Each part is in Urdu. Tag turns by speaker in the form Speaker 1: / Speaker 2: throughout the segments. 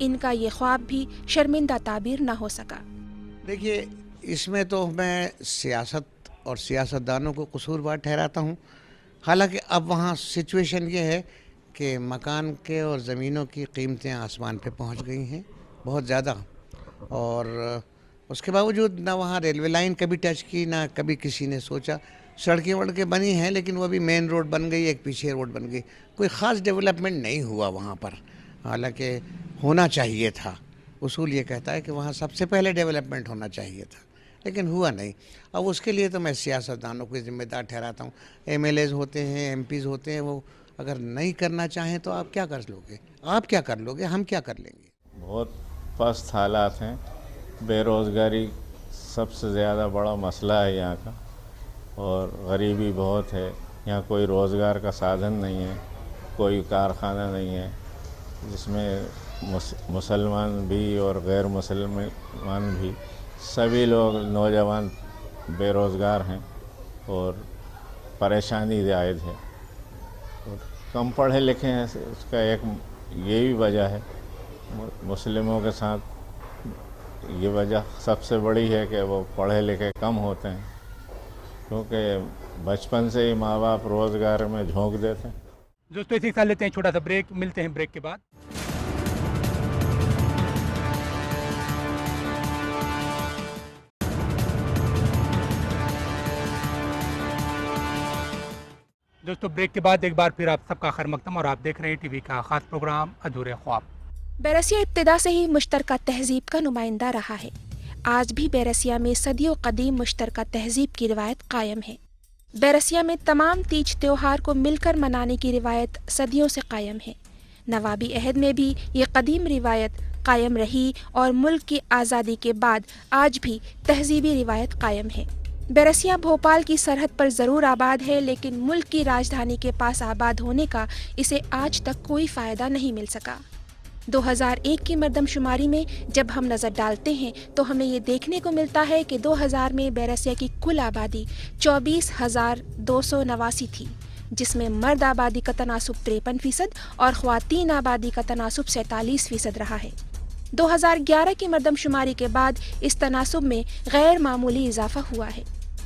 Speaker 1: ان کا یہ خواب بھی شرمندہ تعبیر نہ ہو سکا۔
Speaker 2: دیکھیے، اس میں تو میں سیاست اور سیاستدانوں کو قصوروار ٹھہراتا ہوں، حالانکہ اب وہاں سچویشن یہ ہے کہ مکان کے اور زمینوں کی قیمتیں آسمان پہ پہنچ گئی ہیں بہت زیادہ، اور اس کے باوجود نہ وہاں ریلوے لائن کبھی ٹچ کی، نہ کبھی کسی نے سوچا۔ سڑکیں وڑکیں بنی ہیں لیکن وہ بھی مین روڈ بن گئی، ایک پیچھے روڈ بن گئی، کوئی خاص ڈیولپمنٹ نہیں ہوا وہاں پر، حالانکہ ہونا چاہیے تھا۔ اصول یہ کہتا ہے کہ وہاں سب سے پہلے ڈیولپمنٹ ہونا چاہیے تھا، لیکن ہوا نہیں۔ اب اس کے لیے تو میں سیاستدانوں کو ذمہ دار ٹھہراتا ہوں۔ ایم ایل ایز ہوتے ہیں، ایم پیز ہوتے ہیں، وہ اگر نہیں کرنا چاہیں تو آپ کیا کر لو گے؟ آپ کیا کر لو گے؟ ہم کیا کر لیں گے؟
Speaker 3: بہت پست حالات ہیں، بے روزگاری سب سے زیادہ بڑا مسئلہ ہے یہاں کا، اور غریبی بہت ہے یہاں، کوئی روزگار کا سادھن نہیں ہے، کوئی کارخانہ نہیں ہے جس میں مسلمان بھی اور غیر مسلمان بھی سبھی لوگ نوجوان بے روزگار ہیں اور پریشانی زائد ہے، اور کم پڑھے لکھے ہیں۔ اس کا ایک یہ بھی وجہ ہے، مسلموں کے ساتھ یہ وجہ سب سے بڑی ہے کہ وہ پڑھے لکھے کم ہوتے ہیں، کیونکہ بچپن سے ہی ماں باپ روزگار میں جھونک دیتے ہیں۔
Speaker 4: دوستوں اسی کے ساتھ لیتے ہیں چھوٹا سا بریک، ملتے ہیں بریک کے بعد۔ دوستو بریک کے بعد ایک بار پھر آپ سب کا خیر مقدم، اور آپ دیکھ رہے ہیں ٹی وی کا خاص پروگرام ادھورے خواب۔
Speaker 1: بیرسیہ ابتدا سے ہی مشترکہ تہذیب کا نمائندہ رہا ہے۔ آج بھی بیرسیہ میں صدیوں قدیم مشترکہ تہذیب کی روایت قائم ہے۔ بیرسیہ میں تمام تیج تیوہار کو مل کر منانے کی روایت صدیوں سے قائم ہے۔ نوابی عہد میں بھی یہ قدیم روایت قائم رہی اور ملک کی آزادی کے بعد آج بھی تہذیبی روایت قائم ہے۔ بیرسیہ بھوپال کی سرحد پر ضرور آباد ہے، لیکن ملک کی راجدھانی کے پاس آباد ہونے کا اسے آج تک کوئی فائدہ نہیں مل سکا۔ 2001 کی مردم شماری میں جب ہم نظر ڈالتے ہیں تو ہمیں یہ دیکھنے کو ملتا ہے کہ 2000 میں بیرسیہ کی کل آبادی 24,289 تھی، جس میں مرد آبادی کا تناسب 53% اور خواتین آبادی کا تناسب 47% رہا ہے۔ 2011 کی مردم شماری کے بعد اس تناسب میں غیر معمولی اضافہ ہوا ہے۔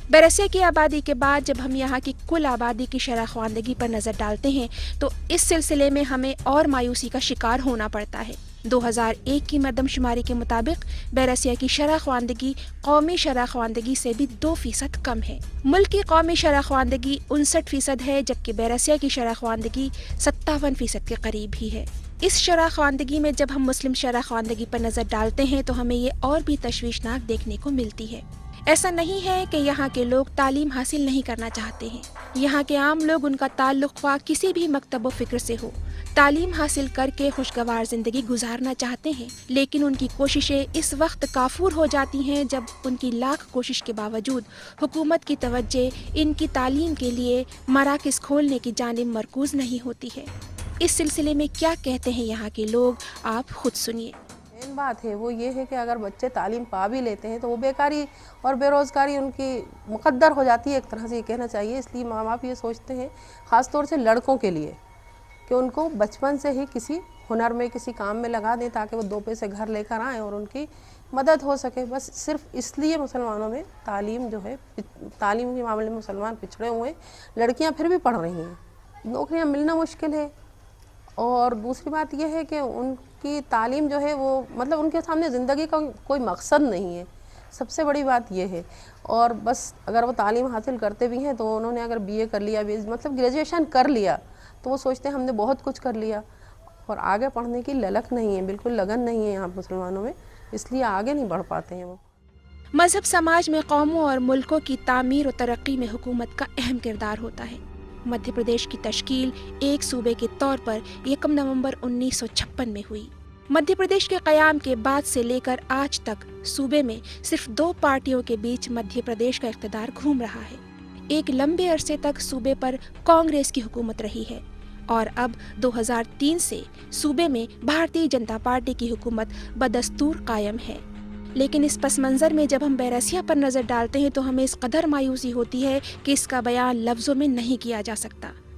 Speaker 1: بیرسیہ کی آبادی کے بعد جب ہم یہاں کی کل آبادی کی شرح خواندگی پر نظر ڈالتے ہیں تو اس سلسلے میں ہمیں اور مایوسی کا شکار ہونا پڑتا ہے۔ 2001 کی مردم شماری کے مطابق بیرسیہ کی شرح خواندگی قومی شرح خواندگی سے بھی 2% کم ہے۔ ملک کی قومی شرح خواندگی 59% ہے، جبکہ بیرسیہ کی شرح خواندگی 57% کے قریب ہی ہے۔ اس شرح خواندگی میں جب ہم مسلم شرح خواندگی پر نظر ڈالتے ہیں تو ہمیں یہ اور بھی تشویشناک دیکھنے کو ملتی ہے۔ ایسا نہیں ہے کہ یہاں کے لوگ تعلیم حاصل نہیں کرنا چاہتے ہیں۔ یہاں کے عام لوگ، ان کا تعلق خواہ کسی بھی مکتب و فکر سے ہو، تعلیم حاصل کر کے خوشگوار زندگی گزارنا چاہتے ہیں، لیکن ان کی کوششیں اس وقت کافور ہو جاتی ہیں جب ان کی لاکھ کوشش کے باوجود حکومت کی توجہ ان کی تعلیم کے لیے مراکز کھولنے کی جانب مرکوز نہیں ہوتی ہے۔ اس سلسلے میں کیا کہتے ہیں یہاں کے لوگ، آپ خود سنیے۔
Speaker 5: مین بات ہے وہ یہ ہے کہ اگر بچے تعلیم پا بھی لیتے ہیں تو وہ بیکاری اور بے روزگاری ان کی مقدر ہو جاتی ہے، ایک طرح سے یہ کہنا چاہیے۔ اس لیے ماں باپ یہ سوچتے ہیں خاص طور سے لڑکوں کے لیے کہ ان کو بچپن سے ہی کسی ہنر میں، کسی کام میں لگا دیں تاکہ وہ 2 پیسے گھر لے کر آئیں اور ان کی مدد ہو سکے۔ بس صرف اس لیے مسلمانوں میں تعلیم جو ہے، تعلیم کے معاملے میں مسلمان پچھڑے ہوئے ہیں۔ لڑکیاں پھر بھی پڑھ رہی ہیں، نوکریاں ملنا مشکل ہے، اور دوسری بات یہ ہے کہ ان کی تعلیم جو ہے وہ مطلب ان کے سامنے زندگی کا کوئی مقصد نہیں ہے، سب سے بڑی بات یہ ہے۔ اور بس اگر وہ تعلیم حاصل کرتے بھی ہیں تو انہوں نے اگر بی اے کر لیا، مطلب گریجویشن کر لیا، تو وہ سوچتے ہیں ہم نے بہت کچھ کر لیا، اور آگے پڑھنے کی للک نہیں ہے، بالکل لگن نہیں ہے یہاں مسلمانوں میں، اس لیے آگے نہیں بڑھ پاتے ہیں وہ۔
Speaker 1: مذہب سماج میں قوموں اور ملکوں کی تعمیر و ترقی میں حکومت کا اہم کردار ہوتا ہے۔ مدھیہ پردیش کی تشکیل ایک صوبے کے طور پر 1 نومبر 1956 میں ہوئی۔ مدھیہ پردیش کے قیام کے بعد سے لے کر آج تک صوبے میں صرف 2 پارٹیوں کے بیچ مدھیہ پردیش کا اقتدار گھوم رہا ہے۔ ایک لمبے عرصے تک صوبے پر کانگریس کی حکومت رہی ہے، اور اب 2003 سے صوبے میں بھارتیہ جنتا پارٹی کی حکومت بدستور قائم ہے۔ لیکن اس پس منظر میں جب ہم بیرسیہ پر نظر ڈالتے ہیں تو ہمیں اس قدر مایوسی ہوتی ہے کہ اس کا بیان لفظوں میں نہیں کیا جا سکتا۔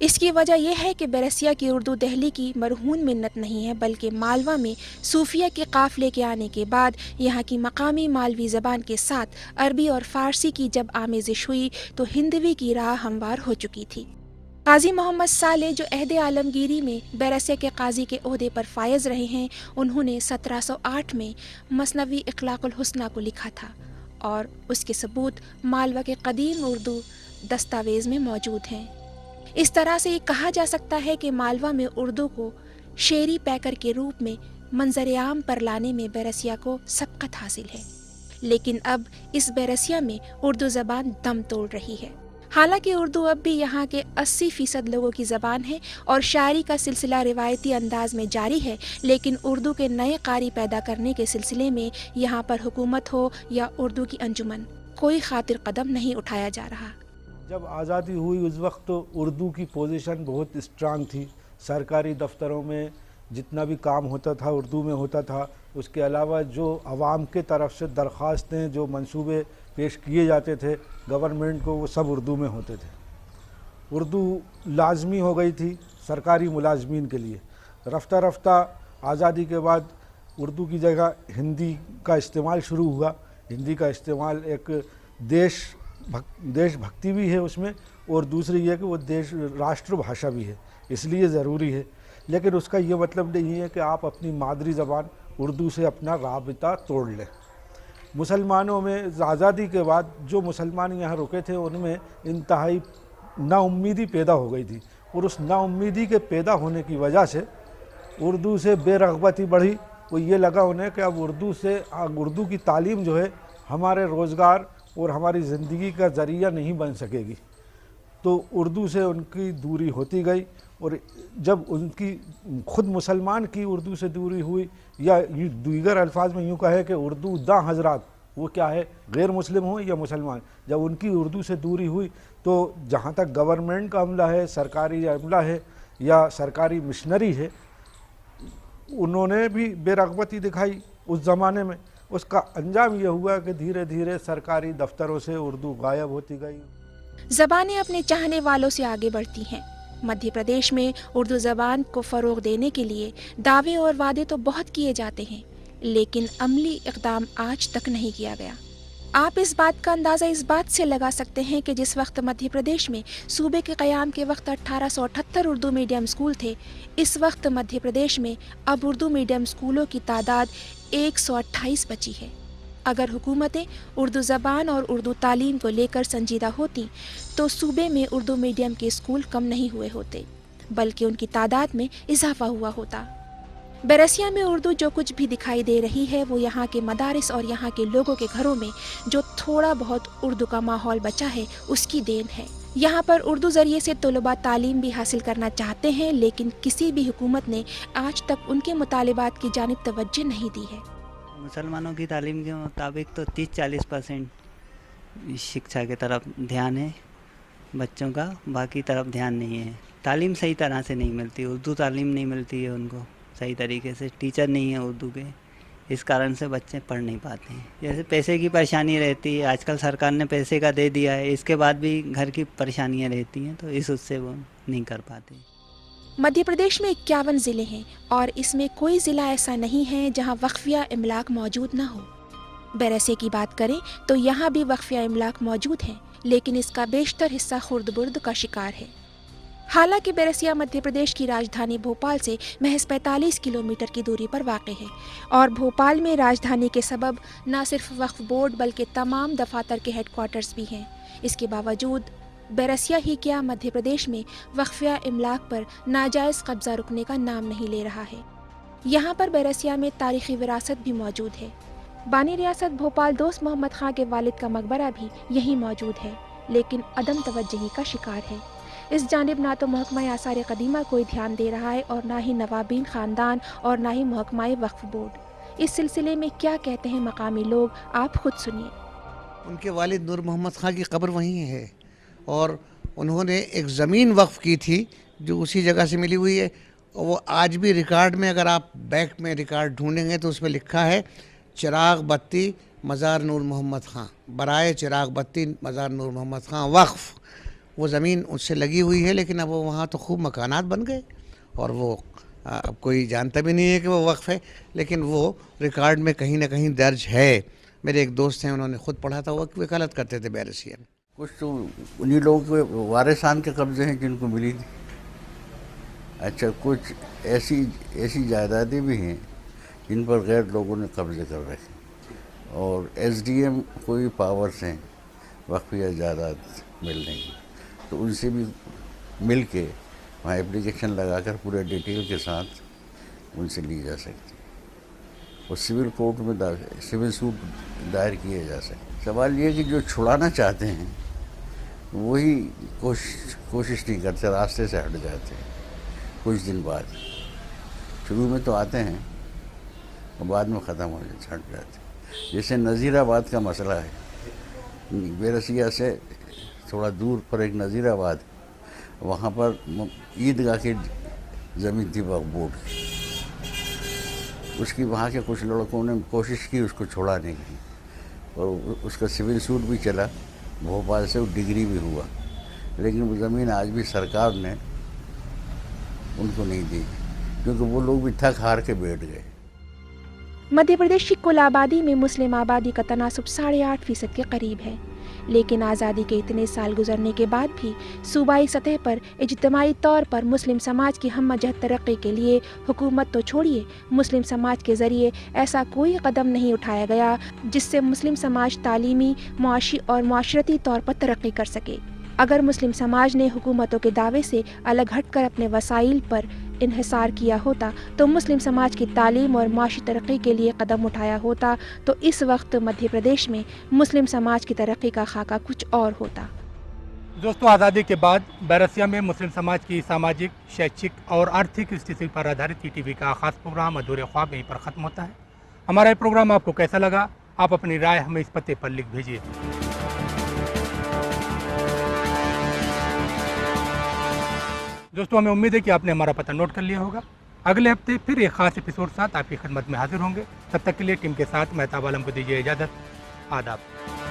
Speaker 1: اس کی وجہ یہ ہے کہ بیرسیا کی اردو دہلی کی مرہون منت نہیں ہے، بلکہ مالوا میں صوفیہ کے قافلے کے آنے کے بعد یہاں کی مقامی مالوی زبان کے ساتھ عربی اور فارسی کی جب آمیزش ہوئی تو ہندوی کی راہ ہموار ہو چکی تھی۔ قاضی محمد صالح جو عہد عالمگیری میں بیرسیا کے قاضی کے عہدے پر فائز رہے ہیں، انہوں نے 1708 میں مثنوی اخلاق الحسنہ کو لکھا تھا اور اس کے ثبوت مالوا کے قدیم اردو دستاویز میں موجود ہیں۔ اس طرح سے یہ کہا جا سکتا ہے کہ مالوا میں اردو کو شعری پیکر کے روپ میں منظر عام پر لانے میں بیرسیا کو سبقت حاصل ہے، لیکن اب اس بیرسیا میں اردو زبان دم توڑ رہی ہے۔ حالانکہ اردو اب بھی یہاں کے 80% لوگوں کی زبان ہے اور شاعری کا سلسلہ روایتی انداز میں جاری ہے، لیکن اردو کے نئے قاری پیدا کرنے کے سلسلے میں یہاں پر حکومت ہو یا اردو کی انجمن، کوئی خاطر قدم نہیں اٹھایا جا رہا۔
Speaker 6: جب آزادی ہوئی اس وقت تو اردو کی پوزیشن بہت اسٹرانگ تھی، سرکاری دفتروں میں جتنا بھی کام ہوتا تھا اردو میں ہوتا تھا، اس کے علاوہ جو عوام کے طرف سے درخواستیں جو منصوبے پیش کیے جاتے تھے گورنمنٹ کو، وہ سب اردو میں ہوتے تھے۔ اردو لازمی ہو گئی تھی سرکاری ملازمین کے لیے۔ رفتہ رفتہ آزادی کے بعد اردو کی جگہ ہندی کا استعمال شروع ہوا۔ ہندی کا استعمال ایک دیش بھکتی بھی ہے اس میں، اور دوسری یہ کہ وہ راشٹر بھاشا بھی ہے، اس لیے ضروری ہے۔ لیکن اس کا یہ مطلب نہیں ہے کہ آپ اپنی مادری زبان اردو سے اپنا رابطہ توڑ لیں۔ مسلمانوں میں آزادی کے بعد جو مسلمان یہاں رکے تھے ان میں انتہائی نا امیدی پیدا ہو گئی تھی، اور اس نا امیدی کے پیدا ہونے کی وجہ سے اردو سے بے رغبتی بڑھی۔ وہ یہ لگا انہیں کہ اب اردو کی تعلیم جو ہے ہمارے روزگار اور ہماری زندگی کا ذریعہ نہیں بن سکے گی، تو اردو سے ان کی دوری ہوتی گئی۔ اور جب ان کی خود مسلمان کی اردو سے دوری ہوئی، یا دیگر الفاظ میں یوں کہے کہ اردو داں حضرات، وہ کیا ہے، غیر مسلم ہوں یا مسلمان، جب ان کی اردو سے دوری ہوئی تو جہاں تک گورنمنٹ کا عملہ ہے، سرکاری عملہ ہے یا سرکاری مشنری ہے، انہوں نے بھی بے رغبتی دکھائی اس زمانے میں۔ اس کا انجام یہ ہوا کہ دھیرے دھیرے سرکاری دفتروں سے اردو غائب ہوتی گئی۔
Speaker 1: زبانیں اپنے چاہنے والوں سے آگے بڑھتی ہیں۔ مدھیہ پردیش میں اردو زبان کو فروغ دینے کے لیے دعوے اور وعدے تو بہت کیے جاتے ہیں، لیکن عملی اقدام آج تک نہیں کیا گیا۔ آپ اس بات کا اندازہ اس بات سے لگا سکتے ہیں کہ جس وقت مدھیہ پردیش میں صوبے کے قیام کے وقت 1878 اردو میڈیم اسکول تھے، اس وقت مدھیہ پردیش میں اب اردو میڈیم اسکولوں کی تعداد 128 بچی ہے۔ اگر حکومتیں اردو زبان اور اردو تعلیم کو لے کر سنجیدہ ہوتی تو صوبے میں اردو میڈیم کے اسکول کم نہیں ہوئے ہوتے، بلکہ ان کی تعداد میں اضافہ ہوا ہوتا۔ بیرسیا میں اردو جو کچھ بھی دکھائی دے رہی ہے وہ یہاں کے مدارس اور یہاں کے لوگوں کے گھروں میں جو تھوڑا بہت اردو کا ماحول بچا ہے اس کی دین ہے۔ یہاں پر اردو ذریعے سے طلباء تعلیم بھی حاصل کرنا چاہتے ہیں، لیکن کسی بھی حکومت نے آج تک ان کے مطالبات کی جانب توجہ نہیں دی ہے۔
Speaker 7: مسلمانوں کی تعلیم کے مطابق تو 30-40% شکشا کی طرف دھیان ہے بچوں کا، باقی طرف دھیان نہیں ہے۔ تعلیم صحیح طرح سے نہیں ملتی، اردو تعلیم نہیں ملتی ہے ان کو صحیح طریقے سے، ٹیچر نہیں ہے اردو کے، اس کارن سے بچے پڑھ نہیں پاتے ہیں۔ جیسے پیسے کی پریشانی رہتی ہے، آج کل سرکار نے پیسے کا دے دیا ہے، اس کے بعد بھی گھر کی پریشانیاں رہتی ہیں، تو اس سے وہ نہیں کر پاتے۔
Speaker 1: مدھیہ پردیش میں 51 ضلع ہیں اور اس میں کوئی ضلع ایسا نہیں ہے جہاں وقفیہ املاک موجود نہ ہو۔ بیرسیا کی بات کریں تو یہاں بھی وقفیہ املاک موجود ہیں، لیکن اس کا بیشتر حصہ خرد برد کا شکار ہے۔ حالانکہ بیرسیا مدھیہ پردیش کی راجدھانی بھوپال سے محض 45 کلومیٹر کی دوری پر واقع ہے، اور بھوپال میں راجدھانی کے سبب نہ صرف وقف بورڈ بلکہ تمام دفاتر کے ہیڈ کوارٹرز بھی ہیں۔ اس کے باوجود بیرسیا ہی کیا مدھیہ پردیش میں وقفیہ املاک پر ناجائز قبضہ رکنے کا نام نہیں لے رہا ہے۔ یہاں پر بیرسیا میں تاریخی وراثت بھی موجود ہے۔ بانی ریاست بھوپال دوست محمد خان کے والد کا مقبرہ بھی یہیں موجود ہے، لیکن عدم توجہی کا شکار ہے۔ اس جانب نہ تو محکمہ آثار قدیمہ کوئی دھیان دے رہا ہے اور نہ ہی نوابین خاندان اور نہ ہی محکمہ وقف بورڈ۔ اس سلسلے میں کیا کہتے ہیں مقامی لوگ، آپ خود سنیے۔
Speaker 2: ان کے والد نور محمد خان کی قبر وہیں ہے، اور انہوں نے ایک زمین وقف کی تھی جو اسی جگہ سے ملی ہوئی ہے، اور وہ آج بھی ریکارڈ میں، اگر آپ بیک میں ریکارڈ ڈھونڈیں گے تو اس میں لکھا ہے چراغ بتی مزار نور محمد خان، برائے چراغ بتی مزار نور محمد خان وقف۔ وہ زمین اس سے لگی ہوئی ہے، لیکن اب وہ وہاں تو خوب مکانات بن گئے، اور وہ اب کوئی جانتا بھی نہیں ہے کہ وہ وقف ہے، لیکن وہ ریکارڈ میں کہیں نہ کہیں درج ہے۔ میرے ایک دوست ہیں، انہوں نے خود پڑھا تھا، وہ وکالت کرتے تھے بیرسیہ میں۔
Speaker 8: کچھ تو انہی لوگوں کے وارثان کے قبضے ہیں جن کو ملی تھی۔ اچھا، کچھ ایسی جائیدادیں بھی ہیں جن پر غیر لوگوں نے قبضے کر رکھے، اور ایس ڈی ایم کوئی پاورز ہیں وقفیہ جائیداد ملنے کی، تو ان سے بھی مل کے وہاں اپلیکیشن لگا کر پورے ڈیٹیل کے ساتھ ان سے لی جا سکتی، اور سول کورٹ میں سول سوٹ دائر کیے جا سکتے۔ سوال یہ ہے کہ جو چھڑانا چاہتے ہیں وہی کوشش نہیں کرتے، راستے سے ہٹ جاتے ہیں کچھ دن بعد۔ شروع میں تو آتے ہیں اور بعد میں ختم ہو جاتے، ہٹ جاتے ہیں۔ جیسے نذیر آباد کا مسئلہ ہے، بیرسیہ سے تھوڑا دور پر ایک نذیر آباد، وہاں پر عیدگاہ کی زمین تھی وقف بورڈ کی، اس کی وہاں کے کچھ لڑکوں نے کوشش کی اس کو چھوڑانے کی، اور اس کا سول سوٹ بھی چلا بھوپال سے، وہ ڈگری بھی ہوا، لیکن وہ زمین آج بھی سرکار نے ان کو نہیں دی، کیونکہ وہ لوگ بھی تھک ہار کے بیٹھ گئے۔
Speaker 1: مدھیہ پردیش کی کل آبادی میں مسلم آبادی کا تناسب 8.5% کے قریب ہے، لیکن آزادی کے اتنے سال گزرنے کے بعد بھی صوبائی سطح پر اجتماعی طور پر مسلم سماج کی ہم جہت ترقی کے لیے حکومت تو چھوڑیے، مسلم سماج کے ذریعے ایسا کوئی قدم نہیں اٹھایا گیا جس سے مسلم سماج تعلیمی، معاشی اور معاشرتی طور پر ترقی کر سکے۔ اگر مسلم سماج نے حکومتوں کے دعوے سے الگ ہٹ کر اپنے وسائل پر انحصار کیا ہوتا تو مسلم سماج کی تعلیم اور معاشی ترقی کے لیے قدم اٹھایا ہوتا تو اس وقت مدھیہ پردیش میں مسلم سماج کی ترقی کا خاکہ کچھ اور ہوتا۔
Speaker 4: دوستوں، آزادی کے بعد بیرسیہ میں مسلم سماج کی ساماجک، شیچک اور آرتھک استھتی پر آدھارت ٹی وی کا خاص پروگرام ادھورے خواب یہیں پر ختم ہوتا ہے۔ ہمارا یہ پروگرام آپ کو کیسا لگا؟ آپ اپنی رائے ہمیں اس پتے پر لکھ بھیجیے۔ دوستوں، ہمیں امید ہے کہ آپ نے ہمارا پتہ نوٹ کر لیا ہوگا۔ اگلے ہفتے پھر ایک خاص ایپیسوڈ ساتھ آپ کی خدمت میں حاضر ہوں گے۔ تب تک کے لیے ٹیم کے ساتھ مہتاب عالم کو دیجیے اجازت۔ آداب۔